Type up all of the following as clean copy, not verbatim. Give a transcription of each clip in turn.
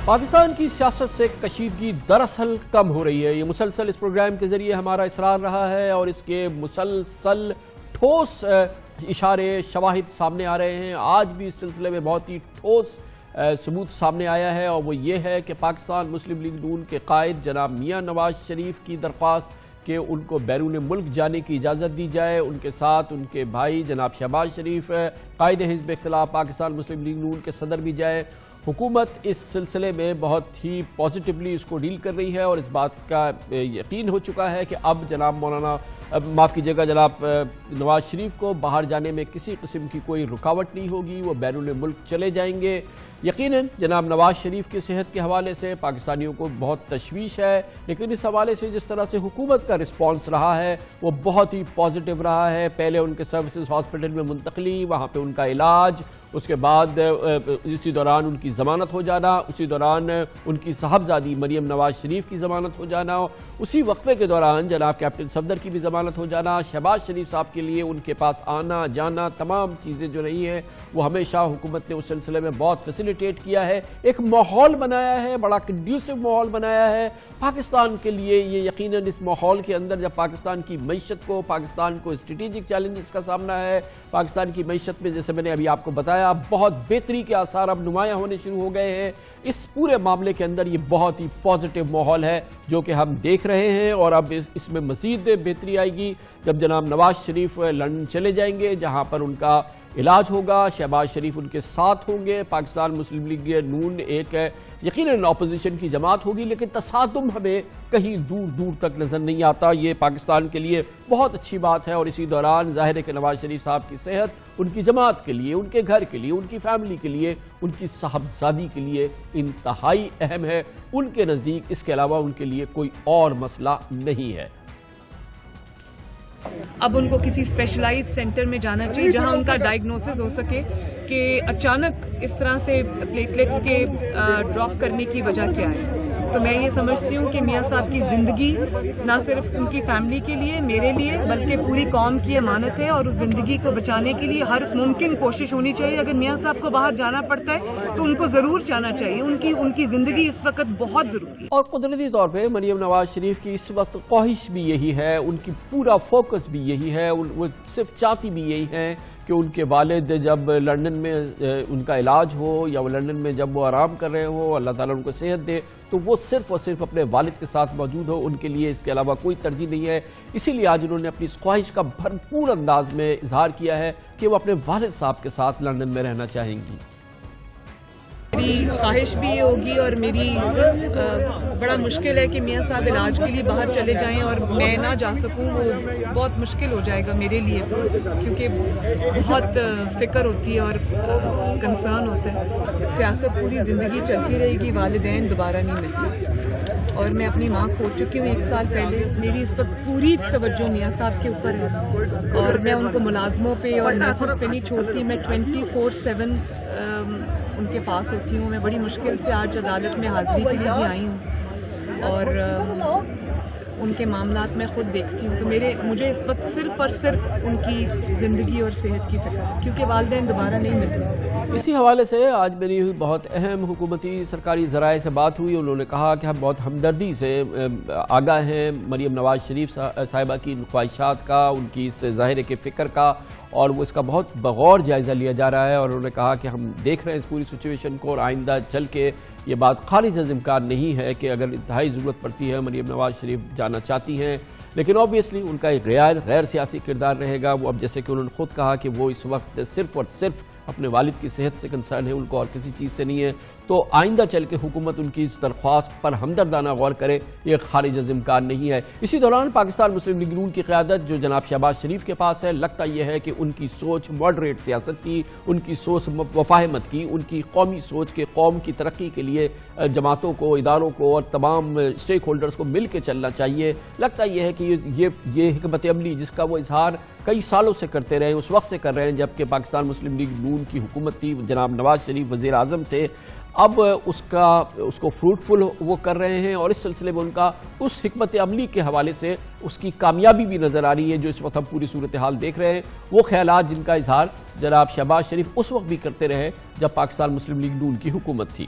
پاکستان کی سیاست سے کشیدگی دراصل کم ہو رہی ہے. یہ مسلسل اس پروگرام کے ذریعے ہمارا اصرار رہا ہے اور اس کے مسلسل ٹھوس اشارے شواہد سامنے آ رہے ہیں. آج بھی اس سلسلے میں بہت ہی ٹھوس ثبوت سامنے آیا ہے اور وہ یہ ہے کہ پاکستان مسلم لیگ نون کے قائد جناب میاں نواز شریف کی درخواست کہ ان کو بیرون ملک جانے کی اجازت دی جائے. ان کے ساتھ ان کے بھائی جناب شہباز شریف قائد حزب اختلاف پاکستان مسلم لیگ نون کے صدر بھی جائے. حکومت اس سلسلے میں بہت ہی پازیٹیولی اس کو ڈیل کر رہی ہے اور اس بات کا یقین ہو چکا ہے کہ اب جناب معاف کیجیے گا جناب نواز شریف کو باہر جانے میں کسی قسم کی کوئی رکاوٹ نہیں ہوگی. وہ بیرون ملک چلے جائیں گے. یقیناً جناب نواز شریف کی صحت کے حوالے سے پاکستانیوں کو بہت تشویش ہے, لیکن اس حوالے سے جس طرح سے حکومت کا رسپانس رہا ہے وہ بہت ہی پازیٹیو رہا ہے. پہلے ان کے سروسز ہاسپٹل میں منتقلی, وہاں پہ ان کا علاج, اس کے بعد اسی دوران ان کی ضمانت ہو جانا, اسی دوران ان کی صاحبزادی مریم نواز شریف کی ضمانت ہو جانا, اسی وقفے کے دوران جناب کیپٹن صفدر کی بھی ضمانت ہو جانا, شہباز شریف صاحب کے لیے ان کے پاس آنا جانا, تمام چیزیں جو رہی ہیں وہ ہمیشہ حکومت نے اس سلسلے میں بہت فیسیلیٹیٹ کیا ہے. ایک ماحول بنایا ہے, بڑا کنڈیوسو ماحول بنایا ہے پاکستان کے لیے. یہ یقیناً اس ماحول کے اندر جب پاکستان کی معیشت کو, پاکستان کو اسٹریٹجک چیلنجز کا سامنا ہے, پاکستان کی معیشت میں جیسے میں نے ابھی آپ کو بتایا بہت بہتری کے آثار اب نمایاں ہونے شروع ہو گئے ہیں, اس پورے معاملے کے اندر یہ بہت ہی پازیٹیو ماحول ہے جو کہ ہم دیکھ رہے ہیں. اور اب اس میں مزید بہتری آئے گی جب جناب نواز شریف لندن چلے جائیں گے جہاں پر ان کا علاج ہوگا. شہباز شریف ان کے ساتھ ہوں گے. پاکستان مسلم لیگ نون ایک یقیناً اپوزیشن کی جماعت ہوگی, لیکن تصادم ہمیں کہیں دور دور تک نظر نہیں آتا. یہ پاکستان کے لیے بہت اچھی بات ہے اور اسی دوران ظاہر ہے کہ نواز شریف صاحب کی صحت ان کی جماعت کے لیے, ان کے گھر کے لیے, ان کی فیملی کے لیے, ان کی صاحبزادی کے لیے انتہائی اہم ہے. ان کے نزدیک اس کے علاوہ ان کے لیے کوئی اور مسئلہ نہیں ہے. اب ان کو کسی اسپیشلائز سینٹر میں جانا چاہیے جہاں ان کا ڈائگنوسس ہو سکے کہ اچانک اس طرح سے پلیٹلیٹس کے ڈراپ کرنے کی وجہ کیا ہے. تو میں یہ سمجھتی ہوں کہ میاں صاحب کی زندگی نہ صرف ان کی فیملی کے لیے, میرے لیے, بلکہ پوری قوم کی امانت ہے اور اس زندگی کو بچانے کے لیے ہر ممکن کوشش ہونی چاہیے. اگر میاں صاحب کو باہر جانا پڑتا ہے تو ان کو ضرور جانا چاہیے. ان کی زندگی اس وقت بہت ضروری ہے. اور قدرتی طور پہ مریم نواز شریف کی اس وقت خواہش بھی یہی ہے, ان کی پورا فوکس بھی یہی ہے, وہ صرف چاہتی بھی یہی ہے کہ ان کے والد جب لندن میں ان کا علاج ہو یا وہ لندن میں جب وہ آرام کر رہے ہو, اللہ تعالیٰ ان کو صحت دے, تو وہ صرف اور صرف اپنے والد کے ساتھ موجود ہو. ان کے لیے اس کے علاوہ کوئی ترجیح نہیں ہے. اسی لیے آج انہوں نے اپنی اس خواہش کا بھرپور انداز میں اظہار کیا ہے کہ وہ اپنے والد صاحب کے ساتھ لندن میں رہنا چاہیں گی. میری خواہش بھی یہ ہوگی اور میری بڑا مشکل ہے کہ میاں صاحب علاج کے لیے باہر چلے جائیں اور میں نہ جا سکوں. وہ بہت مشکل ہو جائے گا میرے لیے کیونکہ بہت فکر ہوتی ہے اور کنسرن ہوتا ہے. سیاست پوری زندگی چلتی رہے گی, والدین دوبارہ نہیں ملتے اور میں اپنی ماں کھو چکی ہوں 1 سال پہلے. میری اس وقت پوری توجہ میاں صاحب کے اوپر ہے اور میں ان کو ملازموں پہ اور نرسز پہ نہیں چھوڑتی. میں 24/7 ان کے پاس ہوتی ہوں. میں بڑی مشکل سے آج عدالت میں حاضری کے لیے بھی آئی ہوں اور ان کے معاملات میں خود دیکھتی ہوں. تو مجھے اس وقت صرف اور صرف ان کی زندگی اور صحت کی فکر ہے کیونکہ والدین دوبارہ نہیں ملتے. اسی حوالے سے آج میری بہت اہم حکومتی سرکاری ذرائع سے بات ہوئی. انہوں نے کہا کہ ہم بہت ہمدردی سے آگاہ ہیں مریم نواز شریف صاحبہ کی خواہشات کا, ان کی اس ظاہر کے فکر کا, اور وہ اس کا بہت بغور جائزہ لیا جا رہا ہے. اور انہوں نے کہا کہ ہم دیکھ رہے ہیں اس پوری سچویشن کو اور آئندہ چل کے یہ بات خارج از امکان نہیں ہے کہ اگر انتہائی ضرورت پڑتی ہے مریم نواز شریف جانا چاہتی ہیں, لیکن اوبیسلی ان کا ایک غیر سیاسی کردار رہے گا. وہ اب جیسے کہ انہوں نے خود کہا کہ وہ اس وقت صرف اور صرف اپنے والد کی صحت سے کنسرن ہے, ان کو اور کسی چیز سے نہیں ہے. تو آئندہ چل کے حکومت ان کی اس درخواست پر ہمدردانہ غور کرے, یہ خارج از امکان نہیں ہے. اسی دوران پاکستان مسلم لیگ نون کی قیادت جو جناب شہباز شریف کے پاس ہے, لگتا یہ ہے کہ ان کی سوچ ماڈریٹ سیاست کی, ان کی سوچ مفاہمت کی, ان کی قومی سوچ کے قوم کی ترقی کے لیے جماعتوں کو, اداروں کو اور تمام اسٹیک ہولڈرز کو مل کے چلنا چاہیے. لگتا یہ ہے کہ یہ حکمت عملی جس کا وہ اظہار کئی سالوں سے کرتے رہے, اس وقت سے کر رہے ہیں جبکہ پاکستان مسلم لیگ نون کی حکومت تھی, جناب نواز شریف وزیر اعظم تھے, اب اس کو فروٹفل وہ کر رہے ہیں. اور اس سلسلے میں ان کا اس حکمت عملی کے حوالے سے اس کی کامیابی بھی نظر آ رہی ہے جو اس وقت ہم پوری صورتحال دیکھ رہے ہیں. وہ خیالات جن کا اظہار جناب شہباز شریف اس وقت بھی کرتے رہے جب پاکستان مسلم لیگ نون کی حکومت تھی.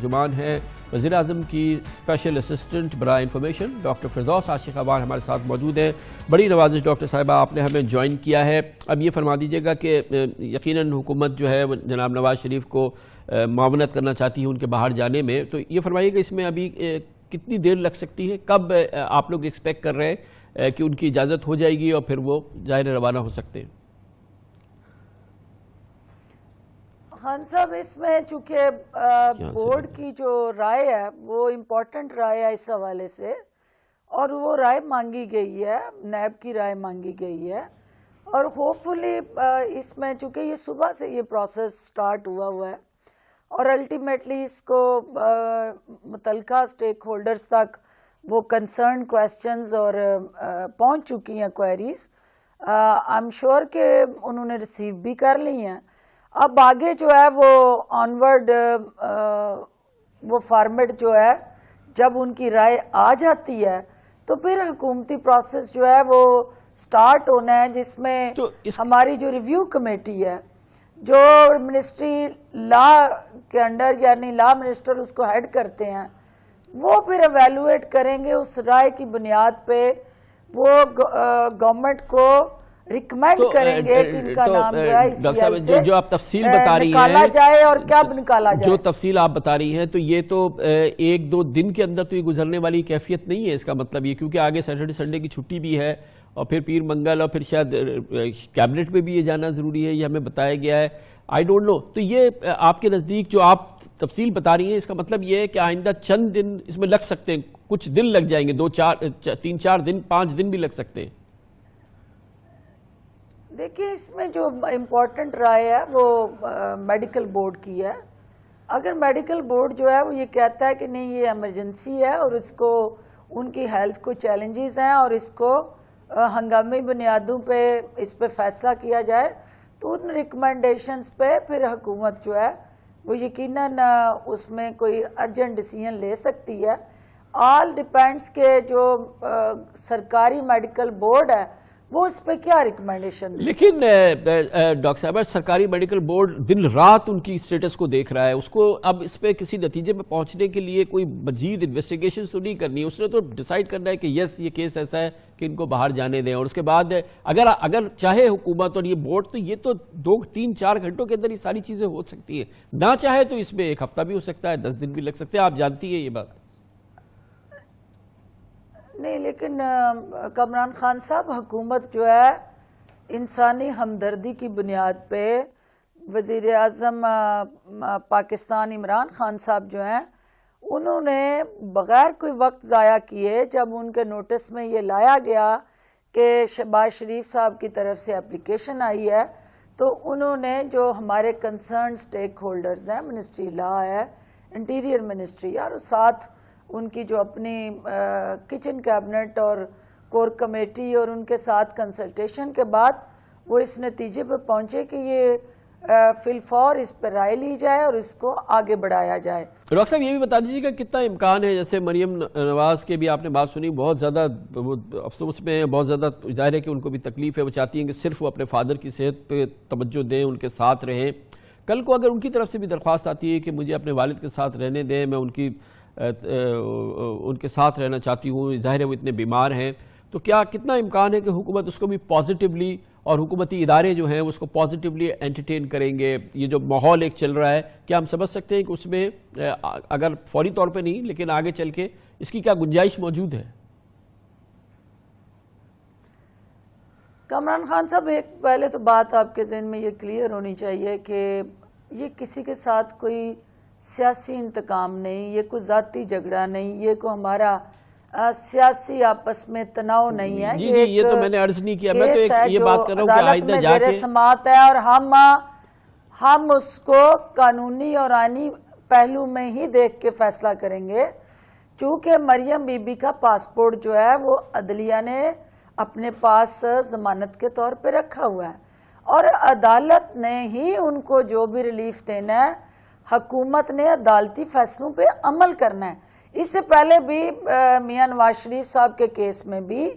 ترجمان ہیں وزیر اعظم کی اسپیشل اسسٹنٹ برائے انفارمیشن ڈاکٹر فردوس عاشق اعوان ہمارے ساتھ موجود ہیں. بڑی نوازش ڈاکٹر صاحبہ آپ نے ہمیں جوائن کیا ہے. اب یہ فرما دیجیے گا کہ یقیناً حکومت جو ہے جناب نواز شریف کو معاونت کرنا چاہتی ہے ان کے باہر جانے میں, تو یہ فرمائیے کہ اس میں ابھی کتنی دیر لگ سکتی ہے, کب آپ لوگ ایکسپیکٹ کر رہے ہیں کہ ان کی اجازت ہو جائے گی اور پھر وہ ظاہر روانہ ہو سکتے ہیں؟ خان صاحب, اس میں چونکہ بورڈ کی جو رائے ہے وہ امپورٹنٹ رائے ہے اس حوالے سے, اور وہ رائے مانگی گئی ہے, نیب کی رائے مانگی گئی ہے, اور ہوپ فلی اس میں چونکہ یہ صبح سے یہ پروسیس سٹارٹ ہوا ہے اور الٹیمیٹلی اس کو متعلقہ سٹیک ہولڈرز تک وہ کنسرن کویسچنز اور پہنچ چکی ہیں کوئریز. آئی ایم شیور کہ انہوں نے ریسیو بھی کر لی ہیں. اب آگے جو ہے وہ آنورڈ وہ فارمیٹ جو ہے جب ان کی رائے آ جاتی ہے تو پھر حکومتی پروسیس جو ہے وہ سٹارٹ ہونا ہے, جس میں ہماری جو ریویو کمیٹی ہے جو منسٹری لا کے انڈر یعنی لا منسٹر اس کو ہیڈ کرتے ہیں, وہ پھر ایویلویٹ کریں گے اس رائے کی بنیاد پہ, وہ گورنمنٹ کو ریکمینڈ کریں گے کہ ان کا نام جو ہے اس جو آپ تفصیل بتا رہی ہیں نکالا جائے اور کیا نکالا جائے. جو تفصیل آپ بتا رہی ہیں تو یہ تو ایک دو دن کے اندر تو یہ گزرنے والی کیفیت نہیں ہے, اس کا مطلب یہ کیونکہ آگے سیٹرڈے سنڈے کی چھٹی بھی ہے اور پھر پیر منگل اور پھر شاید کیبنٹ میں بھی یہ جانا ضروری ہے, یہ ہمیں بتایا گیا ہے. آئی ڈونٹ نو, تو یہ آپ کے نزدیک جو آپ تفصیل بتا رہی ہیں اس کا مطلب یہ ہے کہ آئندہ چند دن اس میں لگ سکتے ہیں, کچھ دن لگ جائیں گے, 3-4 دن 5 دن بھی لگ سکتے ہیں. دیکھیے اس میں جو امپورٹنٹ رائے ہے وہ میڈیکل بورڈ کی ہے. اگر میڈیکل بورڈ جو ہے وہ یہ کہتا ہے کہ نہیں یہ ایمرجنسی ہے اور اس کو ان کی ہیلتھ کو چیلنجز ہیں اور اس کو ہنگامی بنیادوں پہ اس پہ فیصلہ کیا جائے, تو ان ریکمنڈیشنز پہ پھر حکومت جو ہے وہ یقیناً اس میں کوئی ارجنٹ ڈیسیژن لے سکتی ہے. آل ڈیپینڈس کہ جو سرکاری میڈیکل بورڈ ہے وہ اس پہ کیا ریکمنڈیشن. لیکن ڈاکٹر صاحب سرکاری میڈیکل بورڈ دن رات ان کی سٹیٹس کو دیکھ رہا ہے, اس کو اب اس پہ کسی نتیجے پہ پہنچنے کے لیے کوئی مزید انویسٹیگیشن تو نہیں کرنی, اس نے تو ڈیسائیڈ کرنا ہے کہ یس یہ کیس ایسا ہے کہ ان کو باہر جانے دیں, اور اس کے بعد اگر چاہے حکومت اور یہ بورڈ تو یہ تو 2-3-4 گھنٹوں کے اندر یہ ساری چیزیں ہو سکتی ہیں, نہ چاہے تو اس میں 1 ہفتہ بھی ہو سکتا ہے, 10 دن بھی لگ سکتے ہیں, آپ جانتی ہیں یہ بات. نہیں لیکن کامران خان صاحب, حکومت جو ہے انسانی ہمدردی کی بنیاد پہ وزیر اعظم پاکستان عمران خان صاحب جو ہیں انہوں نے بغیر کوئی وقت ضائع کیے, جب ان کے نوٹس میں یہ لایا گیا کہ شہباز شریف صاحب کی طرف سے اپلیکیشن آئی ہے, تو انہوں نے جو ہمارے کنسرن سٹیک ہولڈرز ہیں, منسٹری لا ہے, انٹیریئر منسٹری اور ساتھ ان کی جو اپنی کچن کیبنٹ اور کور کمیٹی اور ان کے ساتھ کنسلٹیشن کے بعد وہ اس نتیجے پہ پہنچے کہ یہ فی الفور اس پہ رائے لی جائے اور اس کو آگے بڑھایا جائے. ڈاکٹر صاحب یہ بھی بتا دیجیے کہ کتنا امکان ہے, جیسے مریم نواز کے بھی آپ نے بات سنی, بہت زیادہ افسوس میں بہت زیادہ ظاہر ہے کہ ان کو بھی تکلیف ہے, وہ چاہتی ہیں کہ صرف وہ اپنے فادر کی صحت پہ توجہ دیں, ان کے ساتھ رہیں. کل کو اگر ان کی طرف سے بھی درخواست آتی ہے کہ مجھے اپنے والد کے ساتھ رہنے دیں, میں ان کے ساتھ رہنا چاہتی ہوں, ظاہر ہے وہ اتنے بیمار ہیں, تو کتنا امکان ہے کہ حکومت اس کو بھی پازیٹیولی اور حکومتی ادارے جو ہیں اس کو پازیٹیولی انٹرٹین کریں گے؟ یہ جو ماحول ایک چل رہا ہے, کیا ہم سمجھ سکتے ہیں کہ اس میں اگر فوری طور پہ نہیں لیکن آگے چل کے اس کی کیا گنجائش موجود ہے؟ کامران خان صاحب, ایک پہلے تو بات آپ کے ذہن میں یہ کلیئر ہونی چاہیے کہ یہ کسی کے ساتھ کوئی سیاسی انتقام نہیں, یہ کوئی ذاتی جھگڑا نہیں, یہ کوئی ہمارا سیاسی آپس میں تناؤ نہیں ہے. یہ تو میں نے عرض نہیں کیا, میں تو یہ بات کر رہا ہوں کہ آئندہ جا کے سماعت ہے اور ہم اس کو قانونی اور آئینی پہلو میں ہی دیکھ کے فیصلہ کریں گے. چونکہ مریم بی بی کا پاسپورٹ جو ہے وہ عدلیہ نے اپنے پاس ضمانت کے طور پہ رکھا ہوا ہے اور عدالت نے ہی ان کو جو بھی ریلیف دینا ہے, حکومت نے عدالتی فیصلوں پہ عمل کرنا ہے. اس سے پہلے بھی میاں نواز شریف صاحب کے کیس میں بھی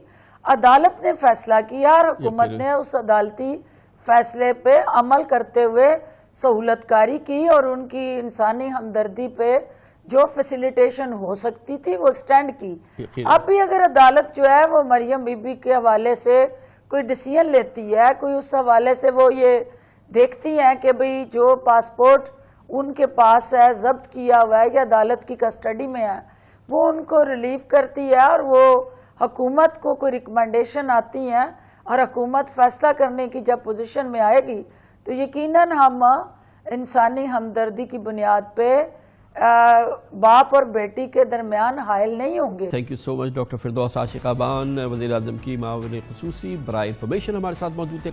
عدالت نے فیصلہ کیا اور حکومت نے اس عدالتی فیصلے پہ عمل کرتے ہوئے سہولت کاری کی اور ان کی انسانی ہمدردی پہ جو فیسیلیٹیشن ہو سکتی تھی وہ ایکسٹینڈ کی. یقیناً. اب بھی اگر عدالت جو ہے وہ مریم بی بی کے حوالے سے کوئی ڈیسیژن لیتی ہے, کوئی اس حوالے سے وہ یہ دیکھتی ہیں کہ بھئی جو پاسپورٹ ان کے پاس ہے, ضبط کیا ہوا ہے یا عدالت کی کسٹڈی میں ہے, وہ ان کو ریلیف کرتی ہے اور وہ حکومت کو کوئی ریکمنڈیشن آتی ہیں اور حکومت فیصلہ کرنے کی جب پوزیشن میں آئے گی تو یقیناً ہم انسانی ہمدردی کی بنیاد پہ باپ اور بیٹی کے درمیان حائل نہیں ہوں گے. Thank you so much doctor Firdous Ashiq بان, وزیر اعظم کی معاون خصوصی برائے انفارمیشن ہمارے ساتھ موجود تھے.